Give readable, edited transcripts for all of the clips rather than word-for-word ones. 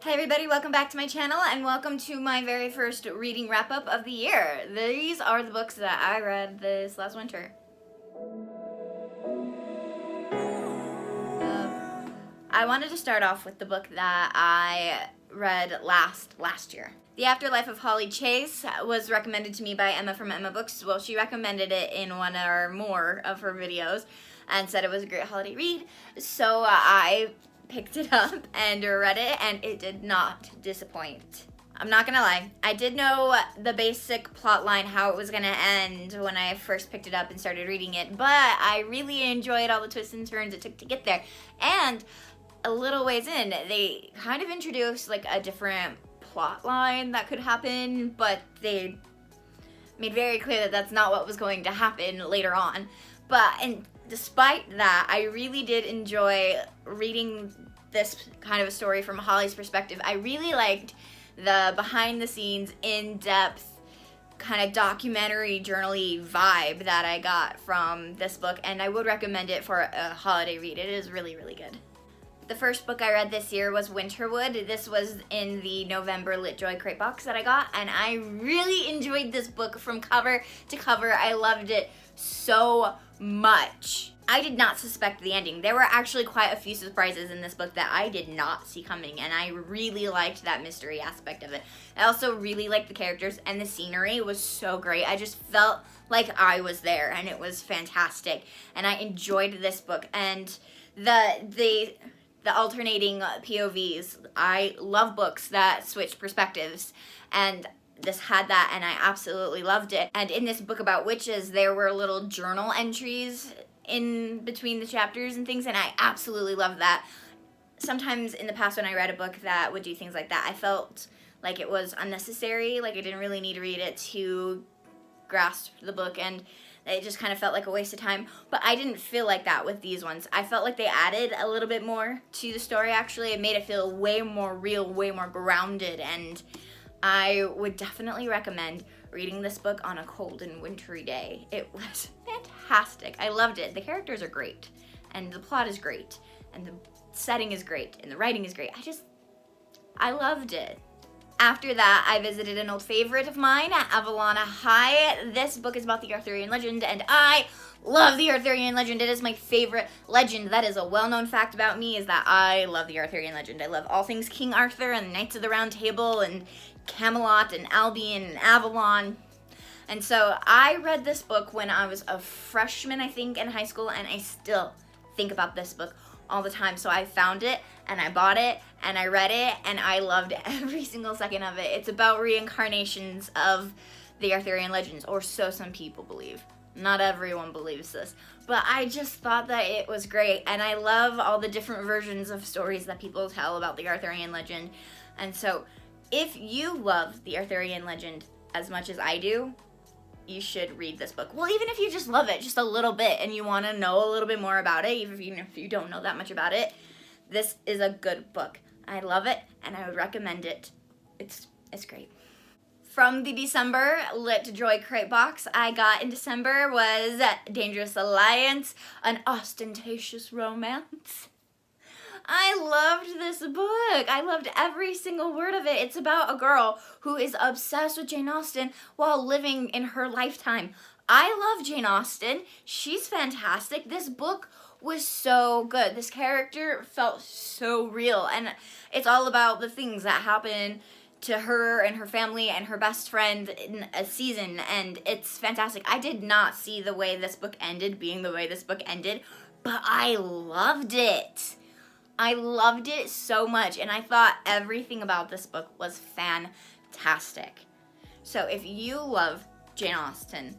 Hi everybody, welcome back to my channel and welcome to my very first reading wrap-up of the year. These are the books that I read this last winter. I wanted to start off with the book that I read last year. The Afterlife of Holly Chase was recommended to me by Emma from Emma Books. Well, she recommended it in one or more of her videos and said it was a great holiday read. So I picked it up and read it, and it did not disappoint. I'm not gonna lie, I did know the basic plot line, how it was gonna end when I first picked it up and started reading it, but I really enjoyed all the twists and turns it took to get there. And a little ways in, they kind of introduced like a different plot line that could happen, but they made very clear that that's not what was going to happen later on. And despite that, I really did enjoy reading this kind of a story from Holly's perspective. I really liked the behind the scenes, in-depth, kind of documentary journal-y vibe that I got from this book, and I would recommend it for a holiday read. It is really, really good. The first book I read this year was Winterwood. This was in the November LitJoy crate box that I got, and I really enjoyed this book from cover to cover. I loved it so much. I did not suspect the ending. There were actually quite a few surprises in this book that I did not see coming, and I really liked that mystery aspect of it. I also really liked the characters, and the scenery was so great. I just felt like I was there, and it was fantastic. And I enjoyed this book, and the alternating POVs. I love books that switch perspectives, and this had that, and I absolutely loved it. And in this book about witches, there were little journal entries in between the chapters and things, and I absolutely loved that. Sometimes in the past when I read a book that would do things like that, I felt like it was unnecessary, like I didn't really need to read it to grasp the book, and it just kind of felt like a waste of time. But I didn't feel like that with these ones. I felt like they added a little bit more to the story, actually. It made it feel way more real, way more grounded, and I would definitely recommend reading this book on a cold and wintry day. It was fantastic. I loved it. The characters are great, and the plot is great, and the setting is great, and the writing is great. I loved it. After that, I visited an old favorite of mine at Avalon High. This book is about the Arthurian legend, and I love the Arthurian legend. It is my favorite legend. That is a well-known fact about me, is that I love the Arthurian legend. I love all things King Arthur and Knights of the Round Table and Camelot and Albion and Avalon. And so I read this book when I was a freshman, I think, in high school, and I still think about this book all the time. So I found it, and I bought it, and I read it, and I loved every single second of it. It's about reincarnations of the Arthurian legends, or so some people believe. Not everyone believes this, but I just thought that it was great, and I love all the different versions of stories that people tell about the Arthurian legend. And so if you love the Arthurian legend as much as I do, you should read this book. Well, even if you just love it just a little bit and you want to know a little bit more about it, even if you don't know that much about it, this is a good book. I love it, and I would recommend it. It's great. From the December LitJoy crate box I got in December was Dangerous Alliance, an ostentatious romance. I loved this book. I loved every single word of it. It's about a girl who is obsessed with Jane Austen while living in her lifetime. I love Jane Austen. She's fantastic. This book was so good. This character felt so real, and it's all about the things that happen to her and her family and her best friend in a season, and it's fantastic. I did not see the way this book ended being the way this book ended, but I loved it. I loved it so much, and I thought everything about this book was fantastic. So if you love Jane Austen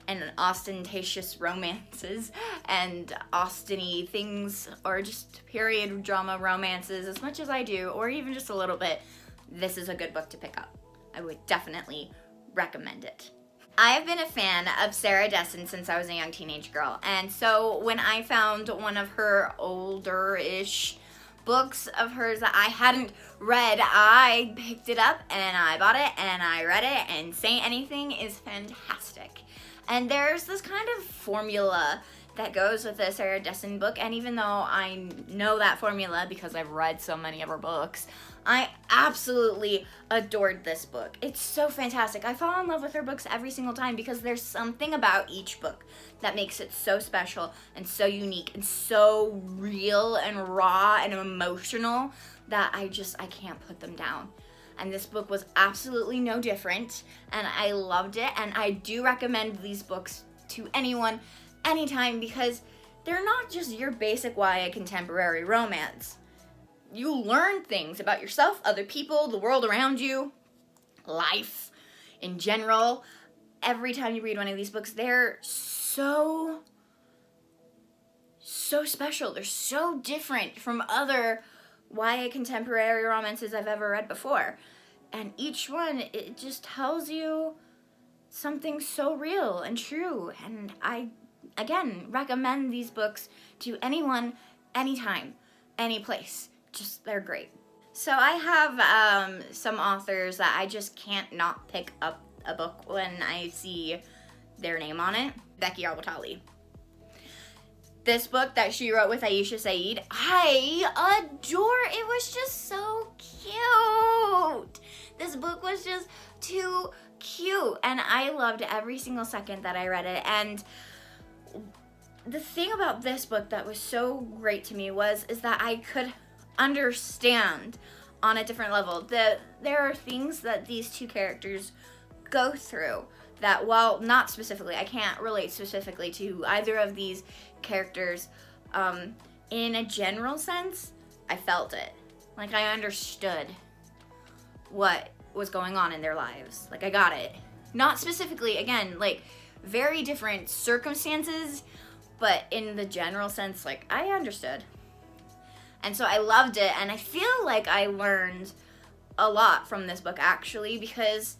and ostentatious romances and Austen-y things, or just period drama romances as much as I do, or even just a little bit, this is a good book to pick up. I would definitely recommend it. I have been a fan of Sarah Dessen since I was a young teenage girl, and so when I found one of her older-ish books of hers that I hadn't read, I picked it up and I bought it and I read it, and Say Anything is fantastic. And there's this kind of formula that goes with the Sarah Dessen book, and even though I know that formula because I've read so many of her books, I absolutely adored this book. It's so fantastic. I fall in love with her books every single time because there's something about each book that makes it so special and so unique and so real and raw and emotional that I can't put them down. And this book was absolutely no different, and I loved it, and I do recommend these books to anyone, anytime, because they're not just your basic YA contemporary romance. You learn things about yourself, other people, the world around you, life in general. Every time you read one of these books, they're so special. They're so different from other YA contemporary romances I've ever read before. And each one, it just tells you something so real and true. And I, again, recommend these books to anyone, anytime, any place. Just, they're great. So I have some authors that I just can't not pick up a book when I see their name on it. Becky Albatali. This book that she wrote with Aisha Saeed, I adore. It was just so cute. This book was just too cute, and I loved every single second that I read it. And the thing about this book that was so great to me is that I could understand on a different level. There are things that these two characters go through that, while not specifically, I can't relate specifically to either of these characters, in a general sense, I felt it. Like, I understood what was going on in their lives. Like, I got it. Not specifically, again, like, very different circumstances, but in the general sense, like, I understood. And so I loved it, and I feel like I learned a lot from this book, actually, because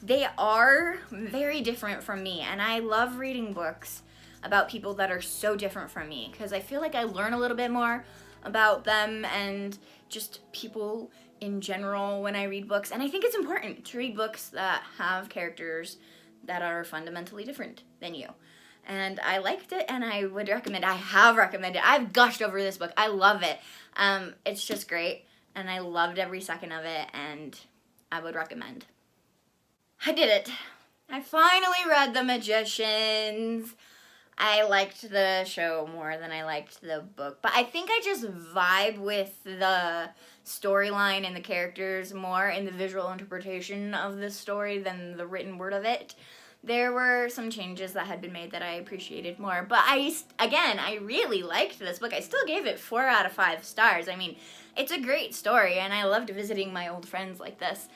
they are very different from me, and I love reading books about people that are so different from me, because I feel like I learn a little bit more about them and just people in general when I read books. And I think it's important to read books that have characters that are fundamentally different than you. And I liked it, and I would recommend it. I have recommended it. I've gushed over this book. I love it. It's just great, and I loved every second of it, and I would recommend. I did it. I finally read The Magicians. I liked the show more than I liked the book, but I think I just vibe with the storyline and the characters more in the visual interpretation of the story than the written word of it. There were some changes that had been made that I appreciated more, but I really liked this book. I still gave it 4 out of 5 stars. I mean, it's a great story, and I loved visiting my old friends like this.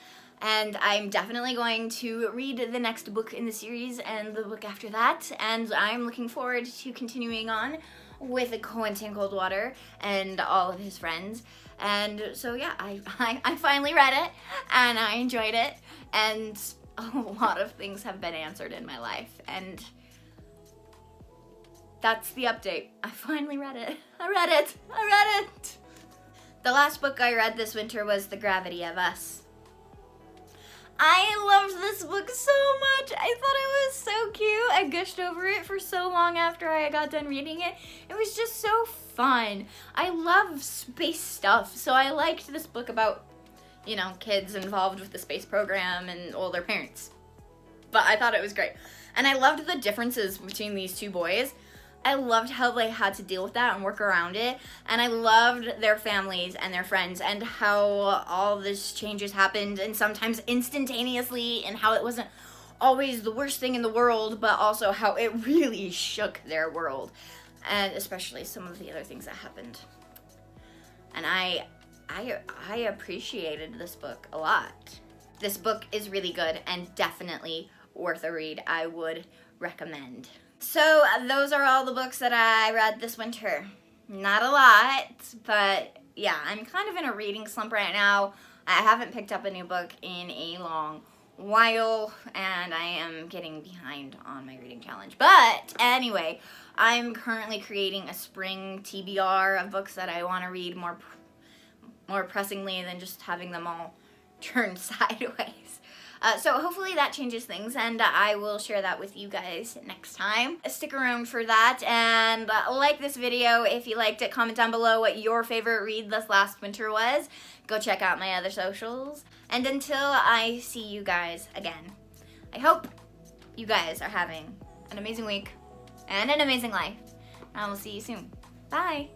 And I'm definitely going to read the next book in the series and the book after that, and I'm looking forward to continuing on with Quentin Coldwater and all of his friends. And so yeah, I finally read it, and I enjoyed it, and a lot of things have been answered in my life, and that's the update. I finally read it. I read it! The last book I read this winter was The Gravity of Us. I loved this book so much. I thought it was so cute. I gushed over it for so long after I got done reading it. It was just so fun. I love space stuff, so I liked this book about, you know, kids involved with the space program and all their parents. But I thought it was great. And I loved the differences between these two boys. I loved how they had to deal with that and work around it. And I loved their families and their friends and how all these changes happened, and sometimes instantaneously, and how it wasn't always the worst thing in the world, but also how it really shook their world. And especially some of the other things that happened. And I appreciated this book a lot. This book is really good and definitely worth a read. I would recommend. So those are all the books that I read this winter. Not a lot, but yeah, I'm kind of in a reading slump right now. I haven't picked up a new book in a long while, and I am getting behind on my reading challenge. But anyway, I'm currently creating a spring TBR of books that I want to read more pressingly than just having them all turned sideways. So hopefully that changes things, and I will share that with you guys next time. Stick around for that, and like this video if you liked it. Comment down below what your favorite read this last winter was. Go check out my other socials. And until I see you guys again, I hope you guys are having an amazing week and an amazing life. And I will see you soon. Bye.